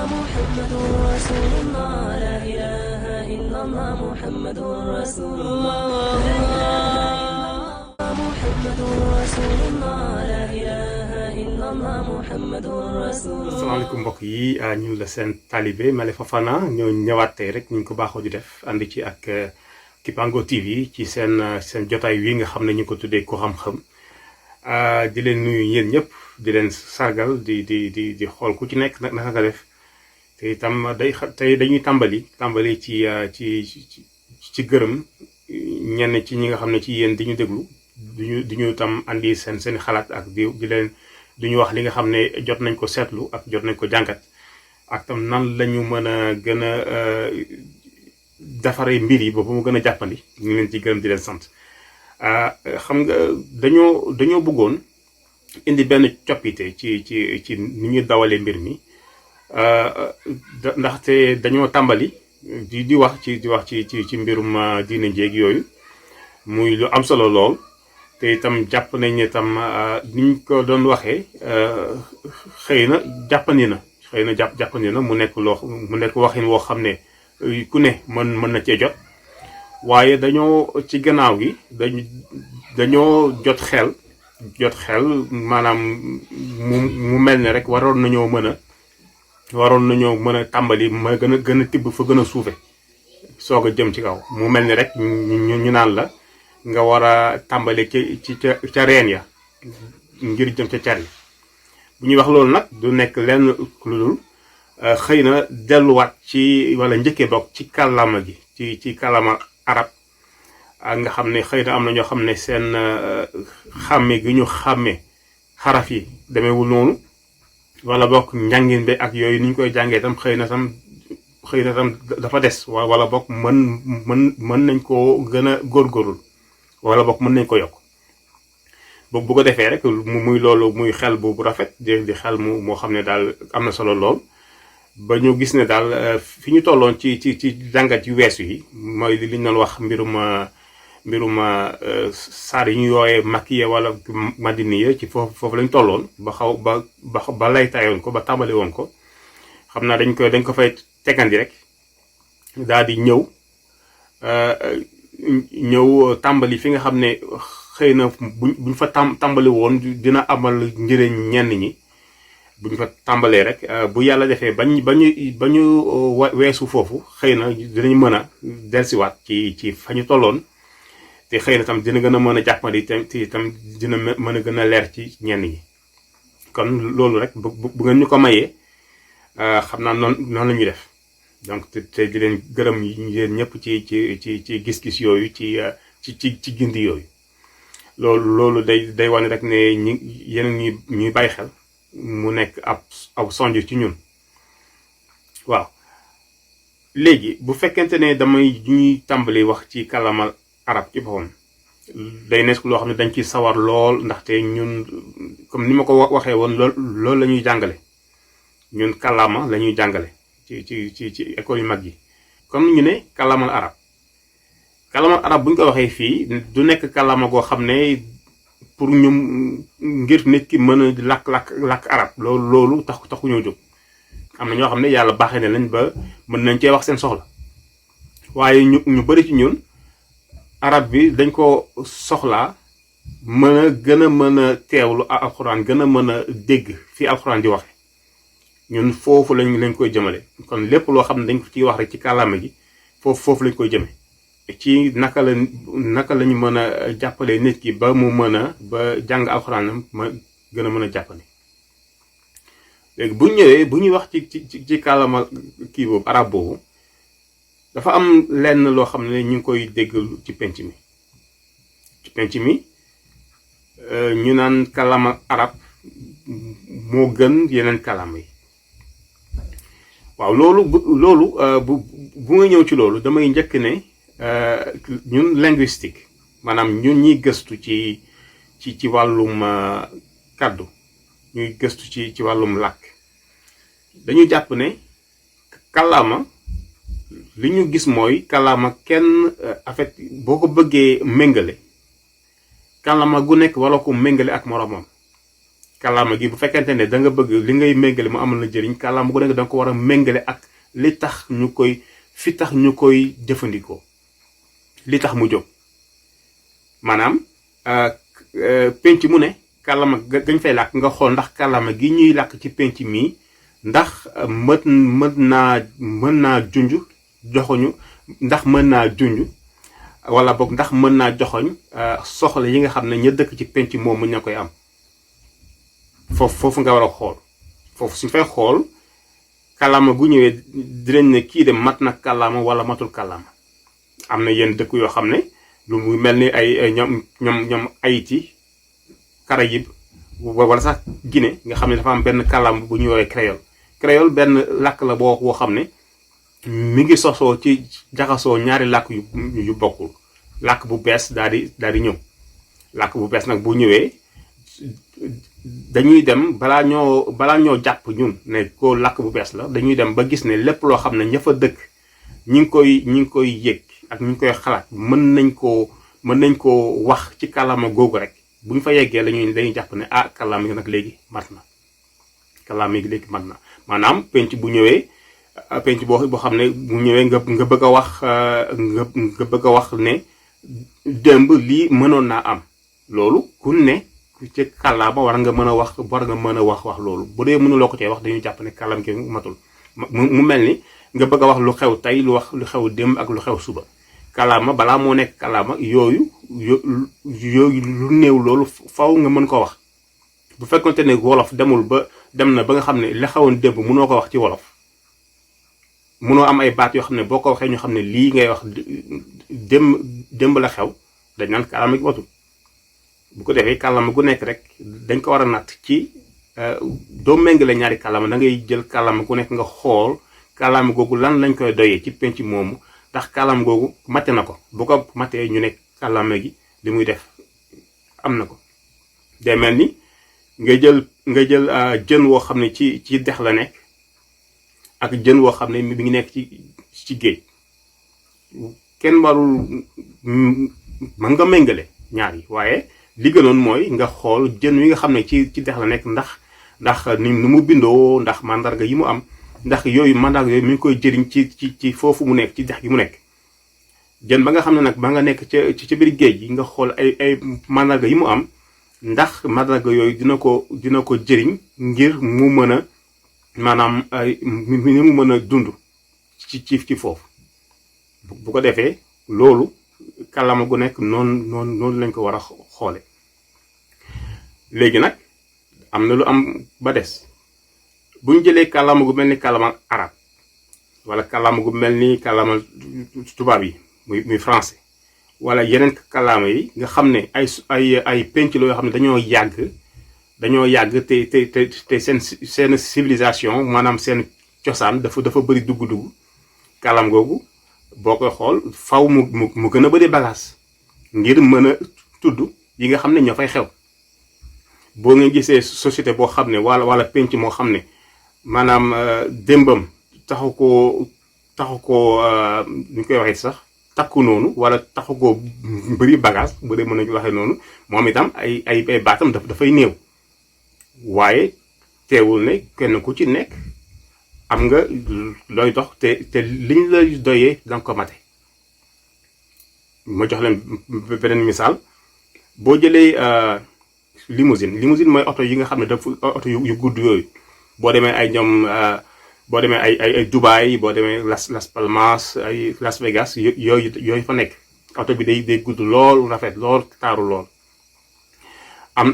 محمد رسول الله لا إله إلا الله محمد رسول الله محمد رسول الله لا إله إلا الله محمد رسول الله. asalaamaaleykum mbokk yi ñun la seen talibé Male Fofana ñoo ñëwaat tey rek ñu ko baaxoo di def ànd ci ak Kipango TV ci seen jotaay wi nga xam ne ñu ko tuddee ko xam-xam di leen nuyu yéen ñëpp di leen sargal di xool ku ci nekk naka nga def te itam tey dañuy tàmbali ci gërëm ñenn ci ñi nga xam ne ci yéen di ñu déglu di ñu tam andi seen xalaat ak di leen du ñu wax li nga xam ne jot nañ ko seetlu ak jot nañ ko jàngat ak tam nan lañu mën a gën a defaree mbir yi ba mu gën a jàppandi ñu leen ci gërëm di leen sant xam nga dañoo bëggoon indi benn coppite ci ni ñuy dawalee mbir mi ndaxte dañoo tàmbali di wax ci mbirum diine njéeg yooyu muy lu am solo lool te itam jàpp nañ ne itam niñ ko doon waxee xëy na jàppandi na mu nekk waxin woo xam ne ku ne mën na cee jot waaye dañoo ci gannaaw gi dañoo jot xel maanaam mu mel ne rek waroon nañoo mën a tàmbali ma gën a tibb fa gën a suufe soog a jëm ci kaw mu mel ni rek ñu naan la nga war a tàmbale ca reen ya ngir jëm ca car yi bu ñuy wax loolu nag du nekk lenn lu dul xëy na delluwaat ci wala njëkkee bokk ci kàllaama gi ci kàllaama arab nga xam ne xëy na am na ñoo xam ne seen xàmme gi ñu xàmme xaraf yi demeewul noonu wala bokk njàngin bi ak yooyu ni ñu koy jàngee tam xëy na tam dafa des wala bokk mën nañ koo gën a góorgóorlu wala bokk mën nañ ko yokk bu ko defee rek muy loolu muy xel bu rafet di xel moo xam ne daal am na solo lool ba ñu gis ne daal fi ñu tolloon ci jàngat yu weesu yi mooy li ñu doon wax mbirum saar yi ñu yooyee makkiye wala madiniye ci foofu lañ tolloon ba lay tayoon ko ba tàmbali woon ko xam naa dañ ko fay tegandi rek daal di ñëw tàmbali fi nga xam ne xëy na buñ fa tàmbali woon dina amal njëriñ ñenn ñi buñ fa tàmbalee rek bu yàlla defee ba ñu weesu foofu xëy na dinañ mën a delsiwaat ci fa ñu tolloon te xëy na tam dina gën a mën a jàppandi te itam dina mën a gën a leer ci ñenn ñi kon loolu rek bu ngeen ñu ko mayee xam naa noonu la ñuy def donc te di leen gërëm yéen ñëpp ci gis-gis yooyu ci gindi yooyu loolu day wane rek ne yeneen ñuy bàyyi xel mu nekk aw sonj ci ñun waaw léegi bu fekkente ne ñuy tàmbali wax ci kàllaama arab ci boppam day nekk loo xam ne dañ ci sawar lool ndaxte ñun comme ni ma ko waxee woon loolu la ñuy jàngale ñun kàllaama la ñuy jàngale ci école yu mag yi comme ñu ne kàllaamal arab bu ñu ko waxee fii du nekk kàllaama goo xam ne pour ñu ngir nit ki mën a làkk arab loolu taxu ñoo jóg am na ñoo xam ne yàlla baaxee na lañ ba mën nañ cee wax seen soxla waaye ñu bari ci ñun arab bi dañ ko soxlaa gën a teewlu alxuraan gën a mën a dégg fi alxuraan di waxe ñun foofu lañ koy jëmale kon lépp loo xam ne dañ ko ciy wax rek ci kàllaama gi foofu lañ koy jëme ci naka lañu mën a jàppale nit ki ba mu mën a ba jàng alxuraanam ma gën a mën a jàppale léegi bu ñuy wax ci kàllaama kii boobu arab boobu dafa am lenn loo xam ne ñu ngi koy dégg ci penc mi ñu naan kàllaama arab moo gën yeneen kàllaama yi waaw loolu bu nga ñëw ci loolu damay njëkk ne ñun linguistique maanaam ñun ñuy gëstu ci wàllum kàddu ñuy gëstu ci wàllum làkk dañu jàpp ne kàllaama li ñu gis mooy kàllaama kenn en fait boo ko bëggee méngale kàllaama gu nekk wala ko méngale ak moroomam kàllaama gi bu fekkente ne da nga bëgg li ngay méngale mu amal la jëriñ kàllaama gu nekk da nga ko war a méngale ak li tax ñu koy fi tax ñu koy jëfandikoo li tax mu jóg maanaam penc mu ne kàllaama gañ fay làkk nga xool ndax kàllaama gi ñuy làkk ci penc mii ndax mën naa junj joxoñu ndax mën naa junj wala boog ndax mën naa joxoñ soxla yi nga xam ne ña dëkk ci penc moom mën na koy am foofu nga war a xool foofu suñ fay xool kàllaama gu ñëwee dinañ ne kii de mat na kàllaama wala matul kàllaama am na yenn dëkk yoo xam ne lu mu mel ni ay ñoom Haïti Caraïbes wala sax Guinée nga xam ne dafa am benn kàllaama bu ñuy woowee créole créole benn làkk la boo xam ne mi ngi sosoo ci jaxasoo ñaari làkk yu bokkul làkk bu bees daal di ñëw làkk bu bees nag bu ñëwee dañuy dem balaa ñoo jàpp ñun ne ko làkk bu bees la dañuy dem ba gis ne lépp loo xam ne ña fa dëkk ñi ngi koy yëg ak ñi ngi koy xalaat mën nañ koo wax ci kàllaama googu rek bu ñu fa yeggee dañuy jàpp ne kàllaama gi nag léegi mat na kàllaama gi léegi mat na maanaam penc bu ñëwee penc boo xam ne bu ñëwee nga bëgg a wax nga bëgg a wax ne démb lii mënoon naa am loolu ku ne ci kàllaama war nga mën a wax loolu bu dee mënuloo ko cee wax dañuy jàpp ne kàllaama gi matul mu mel ni nga bëgg a wax lu xew tey lu xew démb ak lu xew suba kàllaama balaa moo nekk kàllaama yooyu lu néew loolu faw nga mën ko wax bu fekkonte ne wolof dem na ba nga xam ne la xewoon démb mënoo ko wax ci wolof mënoo am ay baat yoo xam ne boo ko waxee ñu xam ne lii ngay wax démb la xew dañ naan kàllaama gi matul bu ko defee kàllaama gu nekk rek dañ ko war a natt ci doo méngale ñaari kàllaama da ngay jël kàllaama gu nekk nga xool kàllaama googu lan lañ koy doyee ci penc moomu ndax kàllaama googu mate na ko bu ko matee ñu ne kàllaama gi li muy def am na ko day mel ni nga jël jën woo xam ne ci dex la nekk ak jën woo xam ne mi ngi nekk ci géej kenn warul mën nga méngale ñaar yi waaye li gënoon mooy nga xool jën wi nga xam ne ci dex la nekk ndax ni mu bindoo ndax mandarga yi mu am ndax yooyu mandarga yooyu mi ngi koy jëriñ ci foofu mu nekk ci dex gi mu nekk jën ba nga xam ne nag ba nga nekk ca biir géej gi nga xool ay mandarga yi mu am ndax mandarga yooyu dina ko jëriñ ngir mu mën a maanaam ni mu mën a dund ci foofu bu ko defee loolu kàllaama gu nekk noonu lañ ko war a xoole léegi nag am na lu am ba des bu ñu jëlee kàllaama gu mel ni kàllaama arab wala kàllaama gu mel ni kàllaama tubaab yi muy français wala yeneen kàllaama yi nga xam ne ay penc la yoo xam ne dañoo yàgg te seen civilisation maanaam seen cosaan dafa bëri dugg-dugg kàllaama googu boo koy xool faw mu gën a bëri bagage ngir mën a tudd yi nga xam ne ñoo fay xew boo nga gisee société boo xam ne wala penc moo xam ne maanaam démbam taxu ko ñu koy waxee sax takku noonu wala taxu ko bëri bagage bu dee mën nañu waxee noonu moom itam ay baatam dafay néew waaye teewul ne kenn ku ci nekk am nga looy dox te liñ la doyee danga ko mate ma jox leen beneen misaal boo jëlee limousine mooy oto yi nga xam ne dafa oto yu gudd yooyu boo demee ay ñoom boo demee ay Dubaï boo demee Las Palmas ay Las Vegas yooyu fa nekk oto bi day gudd lool rafet lool taaru lool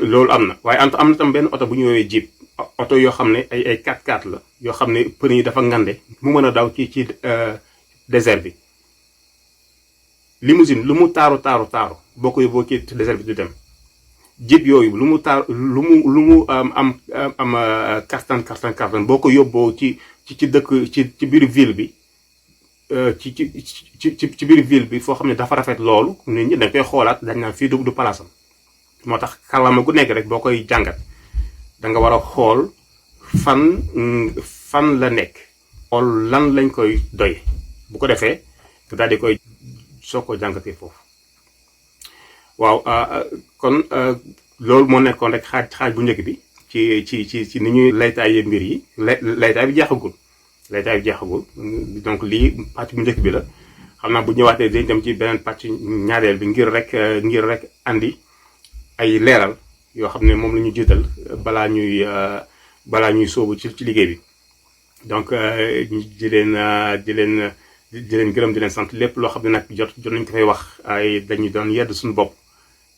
loolu am na waaye am na tam benn oto bu ñu woowee Jeep oto yoo xam ne ay 4x4 la yoo xam ne pneu yi dafa ngande mu mën a daw ci désert bi limousine lu mu taaru boo ko yóbboo ci désert bi du dem Jeep yooyu lu mu am carton boo ko yóbboo ci dëkk ci biir ville bi ci biir ville bi foo xam ne dafa rafet loolu nit ñi dañ koy xoolaat dañ naan fii du palaasam moo tax kàllaama gu nekk rek boo koy jàngat da nga war a xool fan la nekk xool lan lañ koy doy bu ko defee nga daal di koy soo ko jàngatee foofu waaw kon loolu moo nekkoon rek xaaj bu njëkk bi ci ni ñuy laytaaye mbir yi laytaay bi jeexagul donc lii pàcc bu njëkk bi la xam naa bu ñëwaatee dañ dem ci beneen pàcc ñaareel bi ngir rek andi ay leeral yoo xam ne moom la ñu jiital balaa ñuy sóobu ci liggéey bi donc di leen gërëm di leen sant lépp loo xam ne nag jot nañ ko fay wax ay dañu doon yedd suñu bopp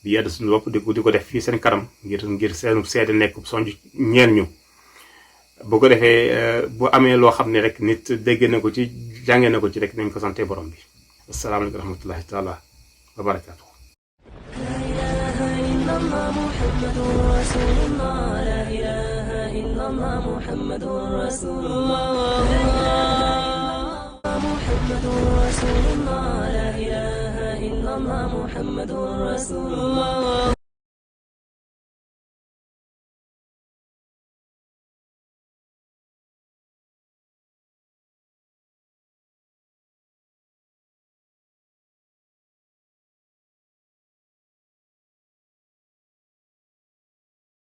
di ko def fii seen kanam ngir seenu seede nekk sonj ñeen ñu bu ko defee bu amee loo xam ne rek nit dégg na ko ci jàngee na ko ci rek nañ ko sante borom bi asalaamaaleykum wa rahmatullahi taala wa barakaatu. محمد رسول الله لا إله إلا الله محمد رسول الله محمد رسول الله لا إله إلا الله محمد رسول الله